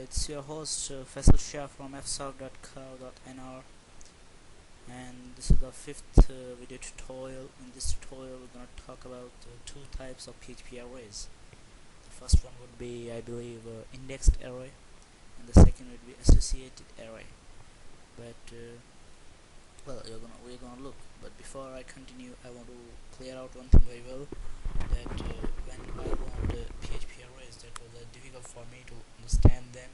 It's your host Faisal Shah from fsarc.co.nr, and this is the fifth video tutorial. In this tutorial we're going to talk about two types of PHP arrays. The first one would be, I believe, indexed array, and the second would be associated array. But well, we're gonna look. But before I continue, I want to clear out one thing very well, that when I learned PHP arrays, that was difficult for me to understand them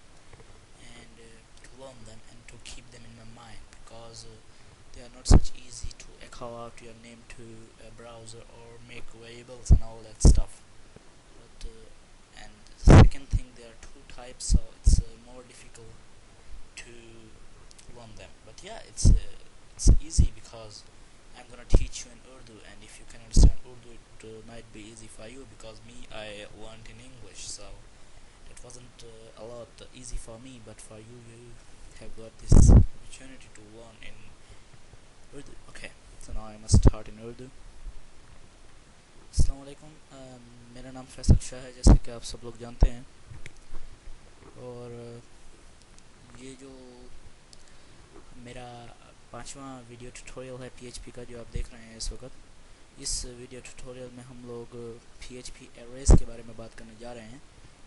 and to learn them and to keep them in my mind, because they are not such easy to echo out your name to a browser or make variables and all that stuff. But and the second thing, there are two types, so it's more difficult to learn them. But yeah, it's easy because I'm gonna teach you in Urdu, and if you can understand Urdu, it might be easy for you, because I learned in English, so it wasn't a lot easy for me. But for you, you have got this opportunity to learn in Urdu. Okay, so now I must start in Urdu. अस्सलाम वालेकुम, मेरा नाम फैसल शाह है, जैसे कि आप सब लोग जानते हैं। और ये जो मेरा पांचवा वीडियो ट्यूटोरियल है PHP का, जो आप देख रहे हैं इस वक्त, इस वीडियो ट्यूटोरियल में हम लोग PHP एरेज़ के बारे में बात करने जा रहे हैं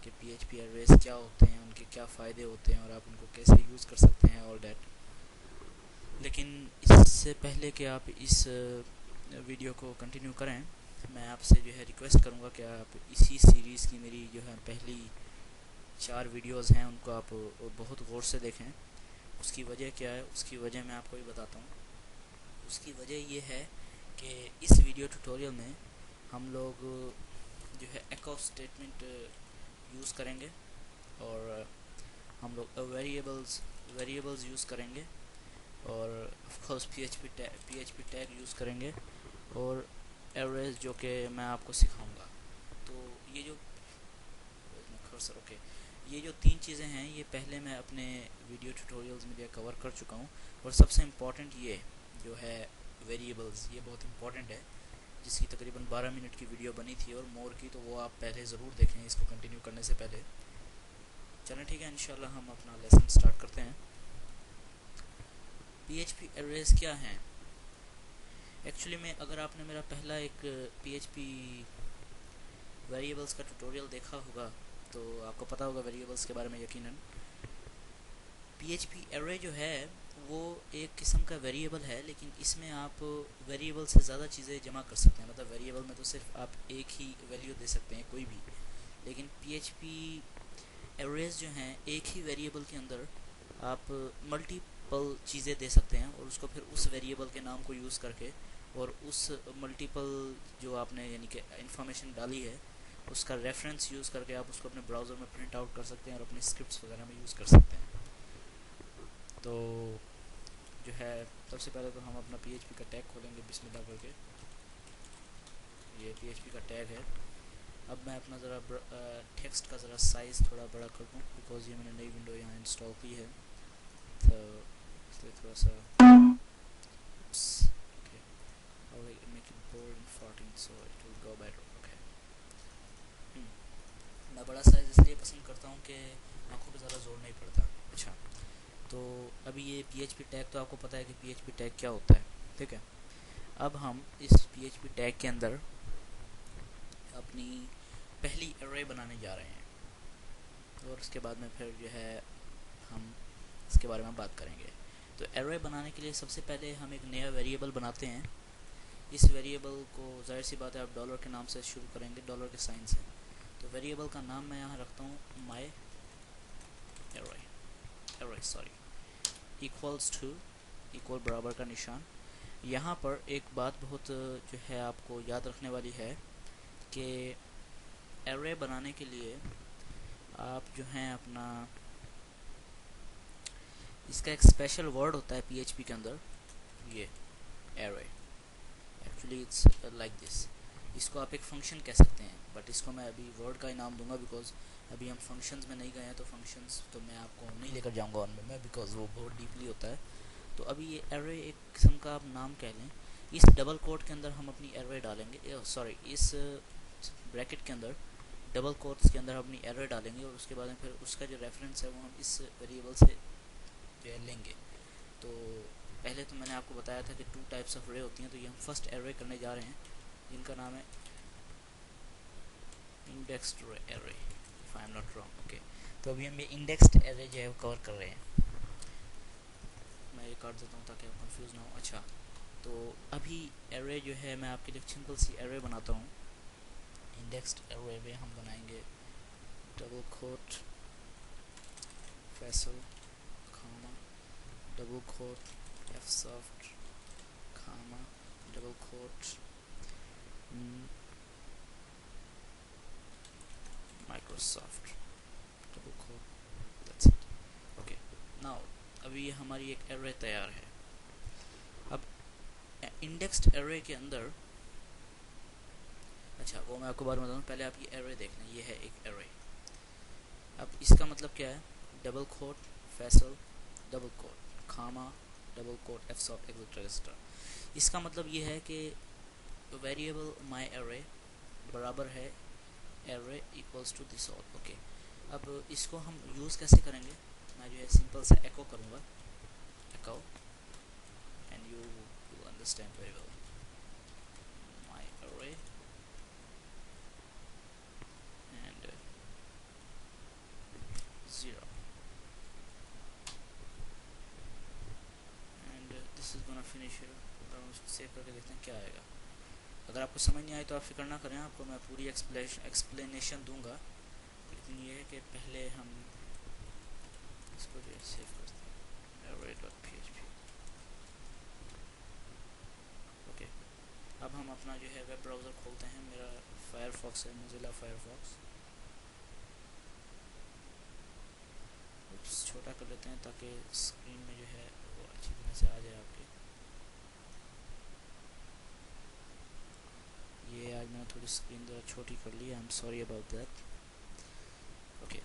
कि PHP एरेज़ क्या होते हैं, उनके क्या फ़ायदे होते हैं और आप उनको कैसे यूज़ कर सकते हैं, ऑल डैट। लेकिन इससे पहले कि आप इस वीडियो को कंटिन्यू करें, मैं आपसे जो है रिक्वेस्ट करूँगा कि आप इसी सीरीज़ की मेरी जो है पहली 4 वीडियोस हैं, उनको आप बहुत गौर से देखें। उसकी वजह क्या है, उसकी वजह मैं आपको ही बताता हूँ। उसकी वजह ये है कि इस वीडियो ट्यूटोरियल में हम लोग जो है echo स्टेटमेंट यूज़ करेंगे, और हम लोग वेरिएबल्स यूज़ करेंगे, और of course PHP tag use करेंगे, और एरेज़ जो कि मैं आपको सिखाऊंगा। तो ये जो ये जो 3 चीज़ें हैं, ये पहले मैं अपने वीडियो ट्यूटोरियल्स में कवर कर चुका हूँ। और सबसे इम्पॉर्टेंट ये जो है वेरिएबल्स, ये बहुत इम्पॉर्टेंट है, जिसकी तकरीबन 12 मिनट की वीडियो बनी थी और मोर की, तो वो आप पहले ज़रूर देखें इसको कंटिन्यू करने से पहले। चलें ठीक है, इंशाल्लाह हम अपना लेसन स्टार्ट करते हैं। PHP एरेज़ क्या हैं? एक्चुअली में अगर आपने मेरा पहला एक PHP वेरिएबल्स का ट्यूटोरियल देखा होगा, तो आपको पता होगा वेरिएबल्स के बारे में यकीनन। PHP एरे जो है वो एक किस्म का वेरिएबल है, लेकिन इसमें आप वेरिएबल से ज़्यादा चीज़ें जमा कर सकते हैं। मतलब वेरिएबल में तो सिर्फ आप एक ही वैल्यू दे सकते हैं, कोई भी, लेकिन PHP एरेज़ जो हैं, एक ही वेरिएबल के अंदर आप मल्टीपल चीज़ें दे सकते हैं, और उसको फिर उस वेरिएबल के नाम को यूज़ करके और उस मल्टीपल जो आपने यानी कि इंफॉर्मेशन डाली है, उसका रेफरेंस यूज़ करके आप उसको अपने ब्राउज़र में प्रिंट आउट कर सकते हैं और अपने स्क्रिप्ट्स वगैरह में यूज़ कर सकते हैं। तो जो है सबसे पहले तो हम अपना PHP का टैग खोलेंगे बिस्मिल्लाह करके। ये PHP का टैग है। अब मैं अपना ज़रा टेक्स्ट का ज़रा साइज़ थोड़ा बड़ा कर दूँ, बिकॉज़ ये मैंने नई विंडो यहाँ इंस्टॉल की है, तो इसलिए थोड़ा सा make it bold and 14 so it will go better. मैं बड़ा साइज़ इसलिए पसंद करता हूँ कि आँखों पे ज़्यादा जोर नहीं पड़ता। अच्छा, तो अभी ये PHP टैग, तो आपको पता है कि PHP टैग क्या होता है, ठीक है। अब हम इस PHP टैग के अंदर अपनी पहली एरे बनाने जा रहे हैं, और उसके बाद में फिर जो है हम इसके बारे में बात करेंगे। तो एरे बनाने के लिए सबसे पहले हम एक नया वेरिएबल बनाते हैं। इस वेरिएबल को जाहिर सी बात है आप डॉलर के नाम से शुरू करेंगे, डॉलर के साइन से। तो वेरिएबल का नाम मैं यहाँ रखता हूँ my array equals to, equal बराबर का निशान। यहाँ पर एक बात बहुत जो है आपको याद रखने वाली है कि एरे बनाने के लिए आप जो हैं अपना, इसका एक स्पेशल वर्ड होता है PHP के अंदर, ये array. Actually it's like this. इसको आप एक फंक्शन कह सकते हैं, बट इसको मैं अभी वर्ड का ही नाम दूंगा, बिकॉज अभी हम फंक्शंस में नहीं गए हैं। तो फंक्शंस तो मैं आपको नहीं लेकर जाऊंगा उनमें मैं, बिकॉज वो बहुत डीपली होता है। तो अभी ये एरे एक किस्म का आप नाम कह लें। इस डबल कोट के अंदर हम अपनी एरे डालेंगे, सॉरी, इस ब्रैकेट के अंदर डबल कोट्स के अंदर हम अपनी एरे डालेंगे और उसके बाद में फिर उसका जो रेफरेंस है वो हम इस वेरिएबल से जो है लेंगे। तो पहले तो मैंने आपको बताया था कि 2 टाइप्स ऑफ एरे होती हैं, तो ये हम फर्स्ट एरे करने जा रहे हैं जिनका नाम है indexed array, if I am not wrong. Okay, तो अभी हम ये इंडेक्स्ड एरे जो है वो कवर कर रहे हैं। मैं ये काट देता हूँ ताकि आप कंफ्यूज ना हो। अच्छा, तो अभी एरे जो है मैं आपके लिए सिंपल सी एरे बनाता हूँ। इंडेक्स्ड एरे में हम बनाएंगे डबल कोट फैसल खामा डबल कोट एफसॉफ्ट comma double quote Microsoft double quote, that's it. Okay, now अभी हमारी एक एरे तैयार है। अब इंडेक्स्ड एरे के अंदर, अच्छा वो मैं आपको बार में बताऊँ, पहले आप ये एरे देख लें, ये है एक एरे। अब इसका मतलब क्या है, double quote Faisal double quote comma double quote एफसॉफ्ट एक्सेट्रा। इसका मतलब ये है कि वेरिएबल माई एरे बराबर है array equals to this all. Okay, अब इसको हम यूज़ कैसे करेंगे, मैं जो है सिंपल सा एको करूँगा, एको, and you will understand very well. My array and 0 and this is gonna finish here. Save करके देखते हैं क्या आएगा। अगर आपको समझ नहीं आए तो आप फिक्र ना करें, आपको मैं पूरी एक्सप्लेनेशन दूंगा, लेकिन ये है कि पहले हम इसको जो है सेव करते हैं array.php। ओके, अब हम अपना जो है वेब ब्राउज़र खोलते हैं। मेरा फायरफॉक्स है, मोज़िला फायरफॉक्स। छोटा कर लेते हैं ताकि स्क्रीन में जो है वो अच्छी तरह से आ जाए आपके। ये आज मैंने थोड़ी स्क्रीन ज़रा छोटी कर ली, I am sorry about that. Okay,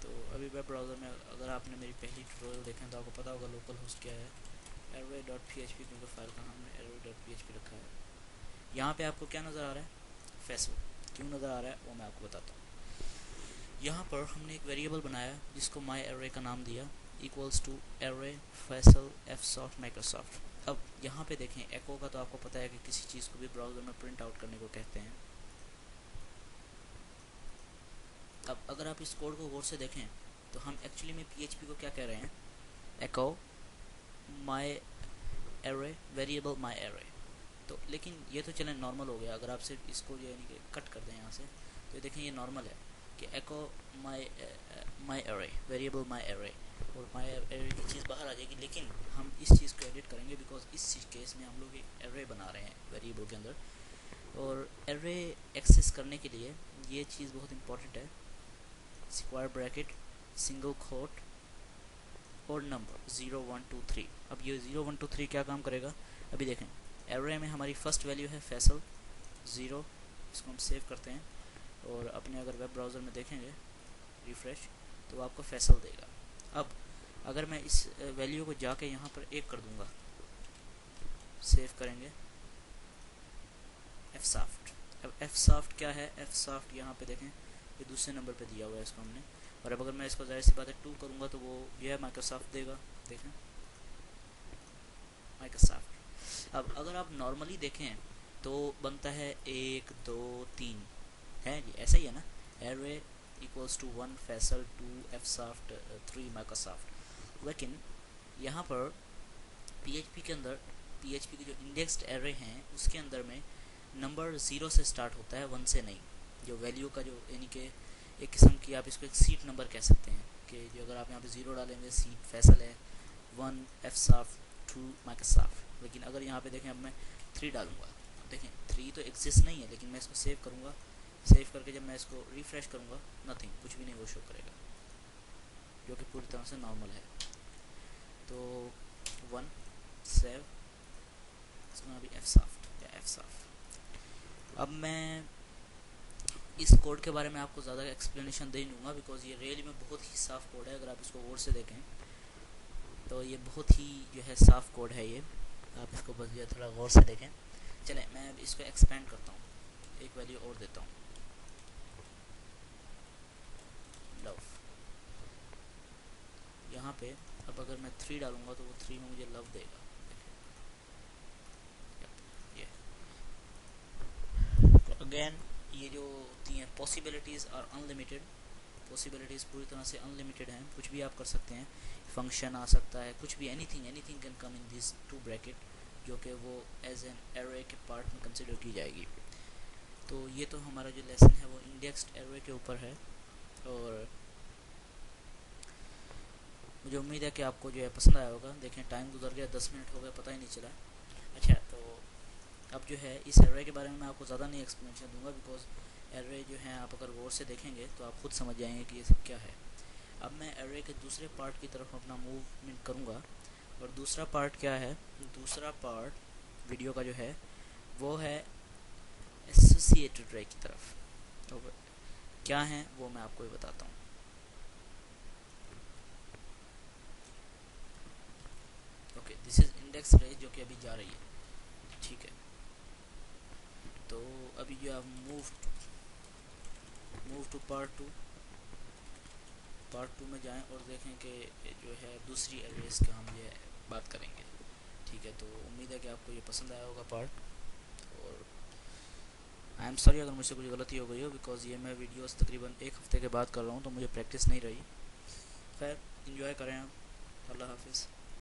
तो अभी वेब ब्राउज़र में अगर आपने मेरी पहली ट्यूटोरियल देखें तो आपको पता होगा लोकल होस्ट क्या है, array.php, क्योंकि फाइल का हमने array.php रखा है। यहाँ पे आपको क्या नज़र आ रहा है, फैसल। क्यों नज़र आ रहा है वो मैं आपको बताता हूँ। यहाँ पर हमने एक वेरिएबल बनाया जिसको माई एरे का नाम दिया, इक्वल्स टू एरे फैसल एफसॉफ्ट माइक्रोसॉफ्ट। अब यहाँ पे देखें, एको का तो आपको पता है कि किसी चीज़ को भी ब्राउज़र में प्रिंट आउट करने को कहते हैं। अब अगर आप इस कोड को गौर से देखें तो हम एक्चुअली में PHP को क्या कह रहे हैं, echo my array variable my array. तो लेकिन ये तो चलें नॉर्मल हो गया। अगर आप सिर्फ इसको जो यानी कि कट कर दें यहाँ से, तो देखें ये नॉर्मल है कि echo my array variable my array, और माई एरे की चीज़ बाहर आ जाएगी। लेकिन हम इस चीज़ को एडिट करेंगे बिकॉज इस केस में हम लोग एक एरे बना रहे हैं वेरिएबल के अंदर, और एरे एक्सेस करने के लिए ये चीज़ बहुत इंपॉर्टेंट है, स्क्वायर ब्रैकेट सिंगल कोट और नंबर 0 1 2 3। अब ये 0 1 2 3 क्या काम करेगा, अभी देखें एरे में हमारी फर्स्ट वैल्यू है फैसल 0, इसको हम सेव करते हैं और अपने अगर वेब ब्राउज़र में देखेंगे रिफ़्रेश तो आपको फैसल देगा। अब अगर मैं इस वैल्यू को जाके यहाँ पर 1 कर दूँगा, सेव करेंगे एफसॉफ्ट। अब एफसॉफ्ट क्या है, एफसॉफ्ट यहाँ पे देखें ये दूसरे नंबर पे दिया हुआ है इसको हमने, और अब अगर मैं इसको ज़ाहिर सी बात है 2 करूँगा तो वो जो है माइक्रोसॉफ्ट देगा, देखें माइक्रोसॉफ्ट। अब अगर आप नॉर्मली देखें तो बनता है 1 2 3 है जी, ऐसा ही है ना, एरे इक्वल्स टू 1 फैसल 2 एफसॉफ्ट 3 माइक्रोसॉफ्ट। लेकिन यहाँ पर PHP के अंदर, PHP के जो इंडेक्स्ड एरे हैं उसके अंदर में नंबर 0 से स्टार्ट होता है, 1 से नहीं। जो वैल्यू का जो यानी कि एक किस्म की आप इसको एक सीट नंबर कह सकते हैं कि जो अगर आप यहाँ पे 0 डालेंगे सीट फैसल है, 1 एफसॉफ्ट 2 माइक्रोसॉफ्ट। लेकिन अगर यहाँ पे देखें अब मैं 3 डालूंगा, देखें 3 तो एग्जिस्ट नहीं है, लेकिन मैं इसको सेव करूँगा, सेव करके जब मैं इसको रिफ्रेश करूँगा नथिंग, कुछ भी नहीं वो शो करेगा, जो कि पूरी तरह से नॉर्मल है। तो 1 सेव, इसमें अभी एफसॉफ्ट या एफसॉफ्ट। अब मैं इस कोड के बारे में आपको ज़्यादा एक्सप्लेनेशन दे दूँगा बिकॉज ये रियली में बहुत ही साफ़ कोड है। अगर आप इसको गौर से देखें तो ये बहुत ही जो है साफ़ कोड है ये, आप इसको बस जो थोड़ा गौर से देखें। चलें मैं अब इसको एक्सपेंड करता हूँ, एक वैल्यू और देता हूँ, यहाँ पे अब अगर मैं 3 डालूंगा तो वो 3 में मुझे लव देगा। ये तो अगेन ये जो होती हैं पॉसिबिलिटीज़ आर अनलिमिटेड, पॉसिबिलिटीज़ पूरी तरह से अनलिमिटेड हैं, कुछ भी आप कर सकते हैं, फंक्शन आ सकता है, कुछ भी, anything anything can come in this 2 bracket, जो कि वो एज एन एरे के पार्ट में कंसिडर की जाएगी। तो ये तो हमारा जो लेसन है वो इंडेक्स्ड एरे के ऊपर है, और मुझे उम्मीद है कि आपको जो है पसंद आया होगा। देखें टाइम गुजर गया, 10 मिनट हो गए, पता ही नहीं चला। अच्छा, तो अब जो है इस एरे के बारे में मैं आपको ज़्यादा नहीं एक्सप्लेनेशन दूंगा, बिकॉज एरे जो है आप अगर गौर से देखेंगे तो आप खुद समझ जाएंगे कि ये सब क्या है। अब मैं एरे के दूसरे पार्ट की तरफ अपना मूवमेंट करूँगा, और दूसरा पार्ट क्या है, दूसरा पार्ट वीडियो का जो है वो है एसोसिएटेड रे की तरफ। तो क्या है वो मैं आपको बताता हूँ। ओके, दिस इज इंडेक्स रे जो कि अभी जा रही है, ठीक है। तो अभी जो आप मूव टू पार्ट टू में जाएं और देखें कि जो है दूसरी एरेस का हम ये बात करेंगे, ठीक है। तो उम्मीद है कि आपको ये पसंद आया होगा पार्ट, और आई एम सॉरी अगर मुझसे कुछ गलती हो गई हो, बिकॉज ये मैं वीडियोस तकरीबन 1 हफ्ते के बाद कर रहा हूँ, तो मुझे प्रैक्टिस नहीं रही। खैर, इंजॉय करें आप। अल्लाह हाफिज़।